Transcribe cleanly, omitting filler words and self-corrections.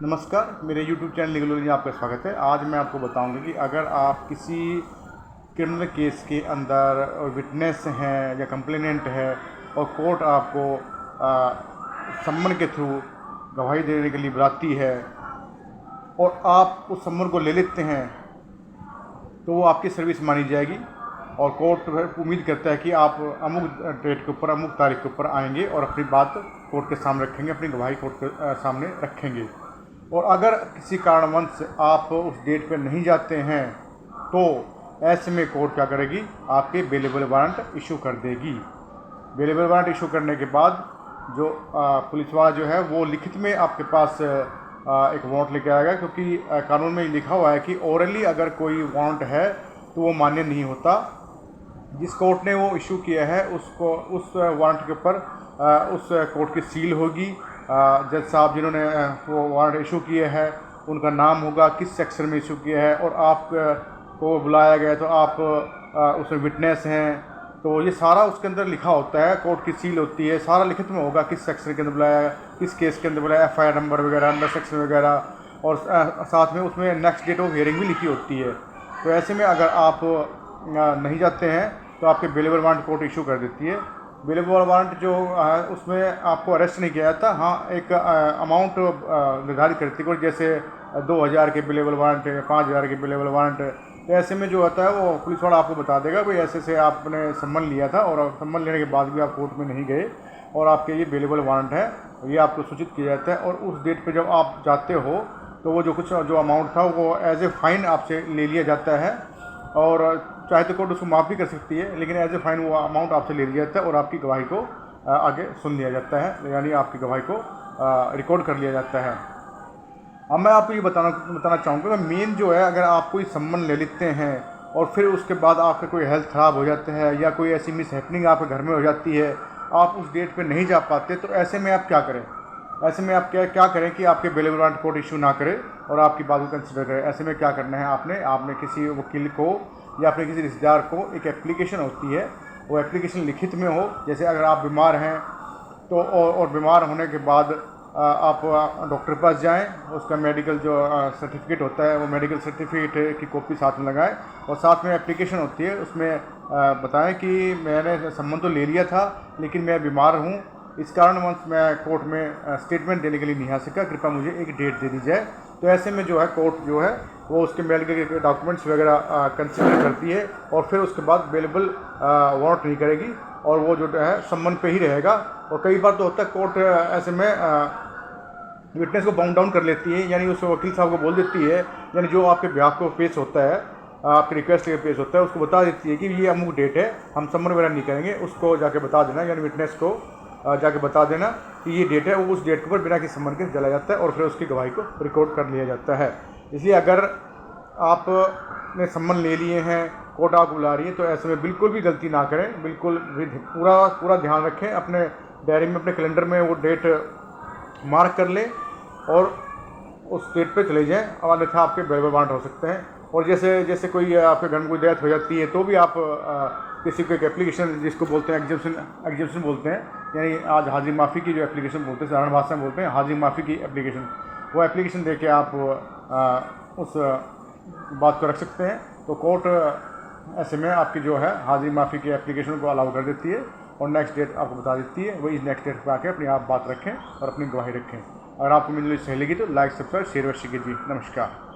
नमस्कार, मेरे YouTube channel legal में आपका स्वागत है। आज मैं आपको बताऊंगा कि अगर आप किसी क्रिमिनल केस के अंदर विटनेस हैं या कंप्लेनेंट है और कोर्ट आपको सम्मन के थ्रू गवाही देने के लिए बुलाती है और आप उस सम्मन को ले लेते हैं तो वो आपकी सर्विस मानी जाएगी और कोर्ट उम्मीद करता है कि आप अमुक डेट के ऊपर अमुक तारीख के ऊपर आएंगे और अपनी बात कोर्ट के सामने रखेंगे, अपनी गवाही कोर्ट के सामने रखेंगे। और अगर किसी कारणवश आप उस डेट पर नहीं जाते हैं तो ऐसे में कोर्ट क्या करेगी, आपके बेलेबल वारंट इशू कर देगी। बेलेबल वारंट इशू करने के बाद जो पुलिस वाला जो है वो लिखित में आपके पास एक वारंट लेके आएगा, क्योंकि कानून में लिखा हुआ है कि ओरली अगर कोई वारंट है तो वो मान्य नहीं होता। जिस कोर्ट ने वो इशू किया है उसको उस वारंट के ऊपर उस कोर्ट की सील होगी। जज साहब जिन्होंने वो वारंट इशू किए हैं उनका नाम होगा, किस सेक्शन में इशू किया है, और आप को बुलाया गया तो आप उसमें विटनेस हैं, तो ये सारा उसके अंदर लिखा होता है। कोर्ट की सील होती है, सारा लिखित में होगा किस सेक्शन के अंदर बुलाया, किस केस के अंदर बुलाया, FIR नंबर वगैरह, अंडर सेक्शन वगैरह, और साथ में उसमें नेक्स्ट डेट ऑफ हियरिंग भी लिखी होती है। तो ऐसे में अगर आप नहीं जाते हैं तो आपके बेलेबल वारंट कोर्ट इशू कर देती है। बेलेबल वारंट जो है उसमें आपको अरेस्ट नहीं किया जाता, हाँ एक अमाउंट निर्धारित करती है, जैसे 2000 के बेलेबल वारंट है, 5000 के बेलेबल वारंट है। तो ऐसे में जो होता है वो पुलिस वाला आपको बता देगा भाई ऐसे से आपने सम्मन लिया था और सम्मन लेने के बाद भी आप कोर्ट में नहीं गए और आपके ये बेलेबल वारंट है, ये आपको सूचित किया जाता है। और उस डेट पे जब आप जाते हो तो वो जो अमाउंट था वो एज ए फ़ाइन आपसे ले लिया जाता है, और चाहे तो कोर्ट उसको माफ़ भी कर सकती है, लेकिन एज ए फ़ाइन वो अमाउंट आपसे ले लिया जाता है और आपकी गवाही को आगे सुन लिया जाता है, यानी आपकी गवाही को रिकॉर्ड कर लिया जाता है। अब मैं आपको ये बताना चाहूँगा कि मेन जो है, अगर आप कोई सम्मन ले लेते हैं और फिर उसके बाद आपका कोई हेल्थ ख़राब हो जाता है या कोई ऐसी मिस हैपनिंग आपके घर में हो जाती है, आप उस डेट पे नहीं जा पाते, तो ऐसे में आप क्या करें? ऐसे में आप क्या करें कि आपके बेलेबल वारंट कोर्ट इशू ना करे और आपकी बात को कंसिडर करें। ऐसे में क्या करना है, आपने किसी वकील को या अपने किसी रिश्तेदार को एक एप्लीकेशन होती है, वो एप्लीकेशन लिखित में हो, जैसे अगर आप बीमार हैं तो और बीमार होने के बाद आप डॉक्टर के पास जाएं, उसका मेडिकल जो सर्टिफिकेट होता है वो मेडिकल सर्टिफिकेट की कॉपी साथ में लगाएं, और साथ में एप्लीकेशन होती है उसमें बताएं कि मैंने सम्मन तो ले लिया था लेकिन मैं बीमार हूं, इस कारणवश मैं कोर्ट में स्टेटमेंट देने के लिए नहीं आ सका, कृपया मुझे एक डेट दे दी जाए। तो ऐसे में जो है कोर्ट जो है वो उसके मेडिकल के डॉक्यूमेंट्स वगैरह कंसिडर करती है और फिर उसके बाद बेलेबल वारंट नहीं करेगी और वो जो है सम्मन पे ही रहेगा। और कई बार तो होता है कोर्ट ऐसे में विटनेस को बाउंड डाउन कर लेती है, यानी उस वकील साहब को बोल देती है, यानी जो आपके बिहाफ को पेश होता है, आपकी रिक्वेस्ट के पेश होता है, उसको बता देती है कि ये अमुक डेट है, हम सम्मन वगैरह नहीं करेंगे, उसको जाके बता देना, यानी विटनेस को जाके बता देना कि ये डेट है, वो उस डेट के ऊपर बिना किसी सम्मन के चला जाता है और फिर उसकी गवाही को रिकॉर्ड कर लिया जाता है। इसलिए अगर आपने सम्मन ले लिए हैं, कोर्ट आपको बुला रही है, तो ऐसे में बिल्कुल भी गलती ना करें, बिल्कुल भी पूरा ध्यान रखें, अपने डायरी में, अपने कैलेंडर में वो डेट मार्क कर लें और उस डेट पे चले जाएं, और अन्यथा आपके बेलेबल वारंट हो सकते हैं। और जैसे कोई आपके घर में कोई डेथ हो जाती है तो भी आप किसी को एक एप्लीकेशन, जिसको बोलते हैं एग्जेम्पशन बोलते हैं, यानी आज हाजिरी माफ़ी की जो एप्लीकेशन बोलते हैं, साधारण भाषा में बोलते हैं हाजिरी माफ़ी की एप्लीकेशन, वो एप्लीकेशन दे के आप उस बात को रख सकते हैं। तो कोर्ट ऐसे में आपकी जो है हाजिरी माफ़ी की एप्लीकेशन को अलाउ कर देती है और नेक्स्ट डेट आपको बता देती है, वही नेक्स्ट डेट पर आके अपनी आप बात रखें और अपनी गवाही रखें। अगर आपको मेरी वीडियो सही लगी तो लाइक, सब्सक्राइब, शेयर अवश्य कीजिए। नमस्कार।